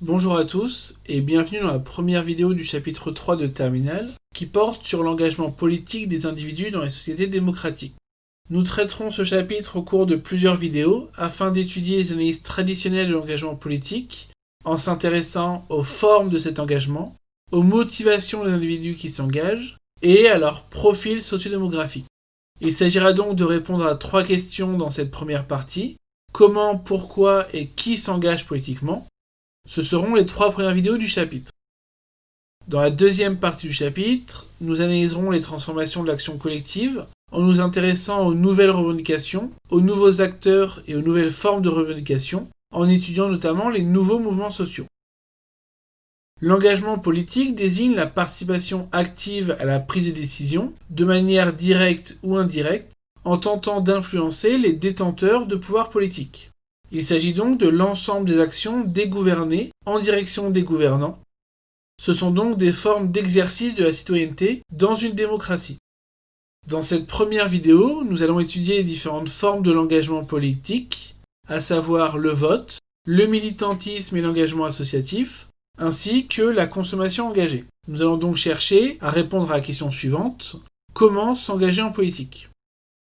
Bonjour à tous et bienvenue dans la première vidéo du chapitre 3 de Terminal qui porte sur l'engagement politique des individus dans les sociétés démocratiques. Nous traiterons ce chapitre au cours de plusieurs vidéos afin d'étudier les analyses traditionnelles de l'engagement politique en s'intéressant aux formes de cet engagement, aux motivations des individus qui s'engagent et à leur profil sociodémographique. Il s'agira donc de répondre à 3 questions dans cette première partie. Comment, pourquoi et qui s'engage politiquement? Ce seront les 3 premières vidéos du chapitre. Dans la deuxième partie du chapitre, nous analyserons les transformations de l'action collective en nous intéressant aux nouvelles revendications, aux nouveaux acteurs et aux nouvelles formes de revendications, en étudiant notamment les nouveaux mouvements sociaux. L'engagement politique désigne la participation active à la prise de décision, de manière directe ou indirecte, en tentant d'influencer les détenteurs de pouvoir politique. Il s'agit donc de l'ensemble des actions des gouvernés en direction des gouvernants. Ce sont donc des formes d'exercice de la citoyenneté dans une démocratie. Dans cette première vidéo, nous allons étudier les différentes formes de l'engagement politique, à savoir le vote, le militantisme et l'engagement associatif, ainsi que la consommation engagée. Nous allons donc chercher à répondre à la question suivante: comment s'engager en politique?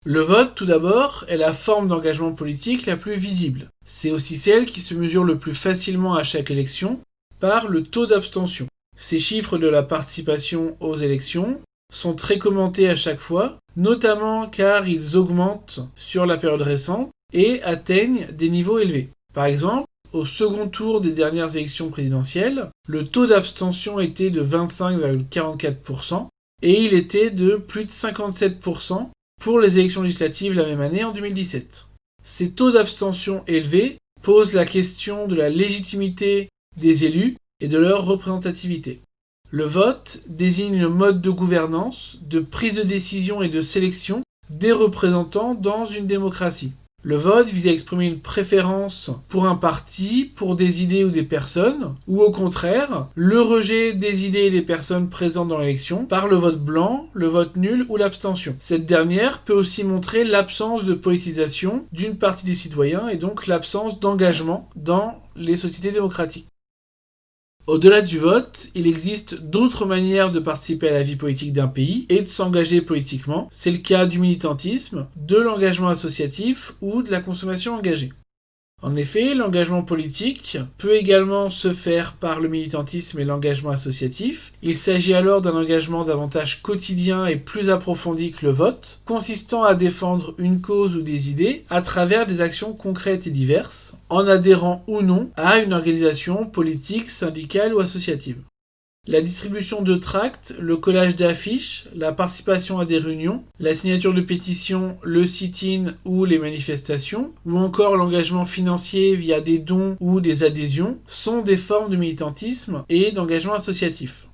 Le vote, tout d'abord, est la forme d'engagement politique la plus visible. C'est aussi celle qui se mesure le plus facilement à chaque élection par le taux d'abstention. Ces chiffres de la participation aux élections sont très commentés à chaque fois, notamment car ils augmentent sur la période récente et atteignent des niveaux élevés. Par exemple, au second tour des dernières élections présidentielles, le taux d'abstention était de 25,44% et il était de plus de 57% pour les élections législatives la même année en 2017. Ces taux d'abstention élevés posent la question de la légitimité des élus et de leur représentativité. Le vote désigne le mode de gouvernance, de prise de décision et de sélection des représentants dans une démocratie. Le vote vise à exprimer une préférence pour un parti, pour des idées ou des personnes, ou au contraire, le rejet des idées et des personnes présentes dans l'élection par le vote blanc, le vote nul ou l'abstention. Cette dernière peut aussi montrer l'absence de politisation d'une partie des citoyens et donc l'absence d'engagement dans les sociétés démocratiques. Au-delà du vote, il existe d'autres manières de participer à la vie politique d'un pays et de s'engager politiquement. C'est le cas du militantisme, de l'engagement associatif ou de la consommation engagée. En effet, l'engagement politique peut également se faire par le militantisme et l'engagement associatif. Il s'agit alors d'un engagement davantage quotidien et plus approfondi que le vote, consistant à défendre une cause ou des idées à travers des actions concrètes et diverses, en adhérant ou non à une organisation politique, syndicale ou associative. La distribution de tracts, le collage d'affiches, la participation à des réunions, la signature de pétitions, le sit-in ou les manifestations, ou encore l'engagement financier via des dons ou des adhésions, sont des formes de militantisme et d'engagement associatif.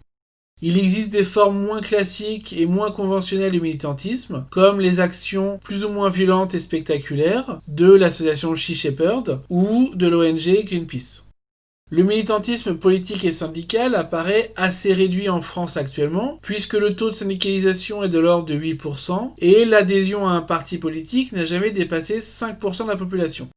Il existe des formes moins classiques et moins conventionnelles de militantisme, comme les actions plus ou moins violentes et spectaculaires de l'association Sea Shepherd ou de l'ONG Greenpeace. Le militantisme politique et syndical apparaît assez réduit en France actuellement, puisque le taux de syndicalisation est de l'ordre de 8% et l'adhésion à un parti politique n'a jamais dépassé 5% de la population.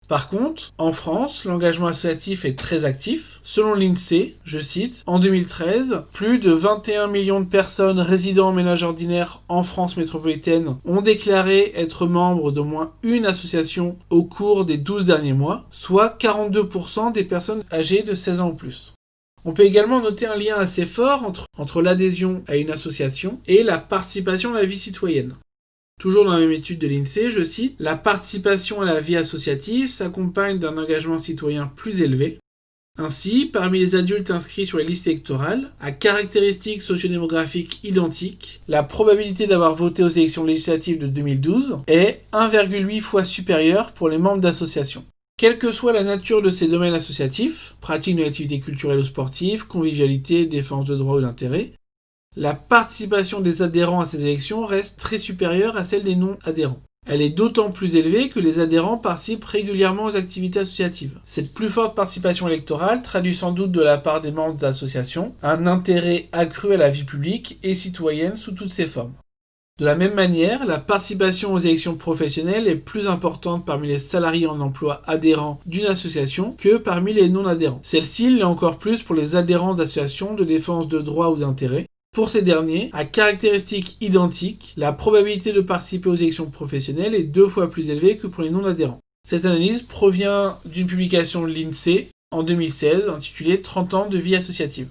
Par contre, en France, l'engagement associatif est très actif. Selon l'INSEE, je cite, en 2013, plus de 21 millions de personnes résidant en ménage ordinaire en France métropolitaine ont déclaré être membres d'au moins une association au cours des 12 derniers mois, soit 42% des personnes âgées de 16 ans ou plus. On peut également noter un lien assez fort entre l'adhésion à une association et la participation à la vie citoyenne. Toujours dans la même étude de l'INSEE, je cite, « La participation à la vie associative s'accompagne d'un engagement citoyen plus élevé. Ainsi, parmi les adultes inscrits sur les listes électorales, à caractéristiques sociodémographiques identiques, la probabilité d'avoir voté aux élections législatives de 2012 est 1,8 fois supérieure pour les membres d'associations. Quelle que soit la nature de ces domaines associatifs, pratique de l'activité culturelle ou sportive, convivialité, défense de droits ou d'intérêts, la participation des adhérents à ces élections reste très supérieure à celle des non-adhérents. Elle est d'autant plus élevée que les adhérents participent régulièrement aux activités associatives. Cette plus forte participation électorale traduit sans doute de la part des membres d'associations un intérêt accru à la vie publique et citoyenne sous toutes ses formes. De la même manière, la participation aux élections professionnelles est plus importante parmi les salariés en emploi adhérents d'une association que parmi les non-adhérents. Celle-ci l'est encore plus pour les adhérents d'associations de défense de droits ou d'intérêts. Pour ces derniers, à caractéristiques identiques, la probabilité de participer aux élections professionnelles est 2 fois plus élevée que pour les non-adhérents. Cette analyse provient d'une publication de l'INSEE en 2016 intitulée « 30 ans de vie associative ».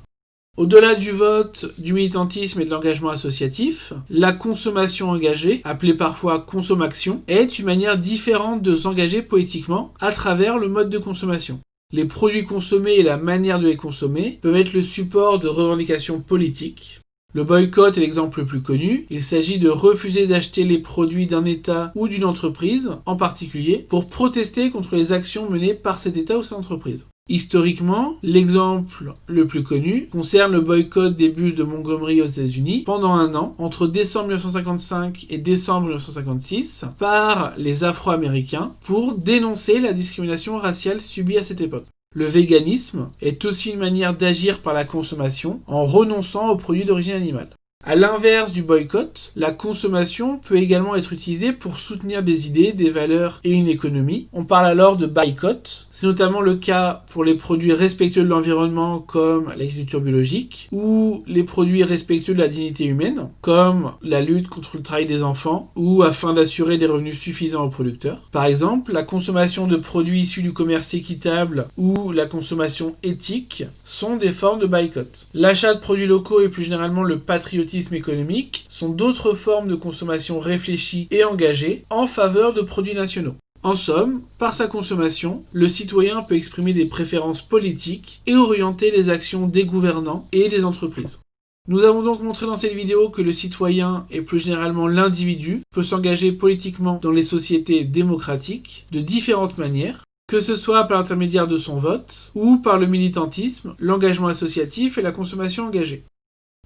Au-delà du vote, du militantisme et de l'engagement associatif, la consommation engagée, appelée parfois consommation, est une manière différente de s'engager politiquement à travers le mode de consommation. Les produits consommés et la manière de les consommer peuvent être le support de revendications politiques. Le boycott est l'exemple le plus connu. Il s'agit de refuser d'acheter les produits d'un État ou d'une entreprise, en particulier, pour protester contre les actions menées par cet État ou cette entreprise. Historiquement, l'exemple le plus connu concerne le boycott des bus de Montgomery aux États-Unis pendant 1 an, entre décembre 1955 et décembre 1956, par les Afro-Américains pour dénoncer la discrimination raciale subie à cette époque. Le véganisme est aussi une manière d'agir par la consommation en renonçant aux produits d'origine animale. À l'inverse du boycott, la consommation peut également être utilisée pour soutenir des idées, des valeurs et une économie. On parle alors de boycott. C'est notamment le cas pour les produits respectueux de l'environnement comme l'agriculture biologique ou les produits respectueux de la dignité humaine comme la lutte contre le travail des enfants ou afin d'assurer des revenus suffisants aux producteurs. Par exemple, la consommation de produits issus du commerce équitable ou la consommation éthique sont des formes de boycott. L'achat de produits locaux et plus généralement le patriotisme économique sont d'autres formes de consommation réfléchie et engagée en faveur de produits nationaux. En somme, par sa consommation, le citoyen peut exprimer des préférences politiques et orienter les actions des gouvernants et des entreprises. Nous avons donc montré dans cette vidéo que le citoyen, et plus généralement l'individu, peut s'engager politiquement dans les sociétés démocratiques de différentes manières, que ce soit par l'intermédiaire de son vote, ou par le militantisme, l'engagement associatif et la consommation engagée.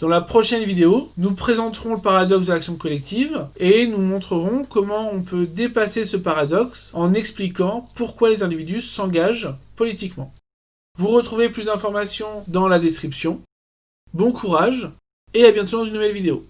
Dans la prochaine vidéo, nous présenterons le paradoxe de l'action collective et nous montrerons comment on peut dépasser ce paradoxe en expliquant pourquoi les individus s'engagent politiquement. Vous retrouvez plus d'informations dans la description. Bon courage et à bientôt dans une nouvelle vidéo.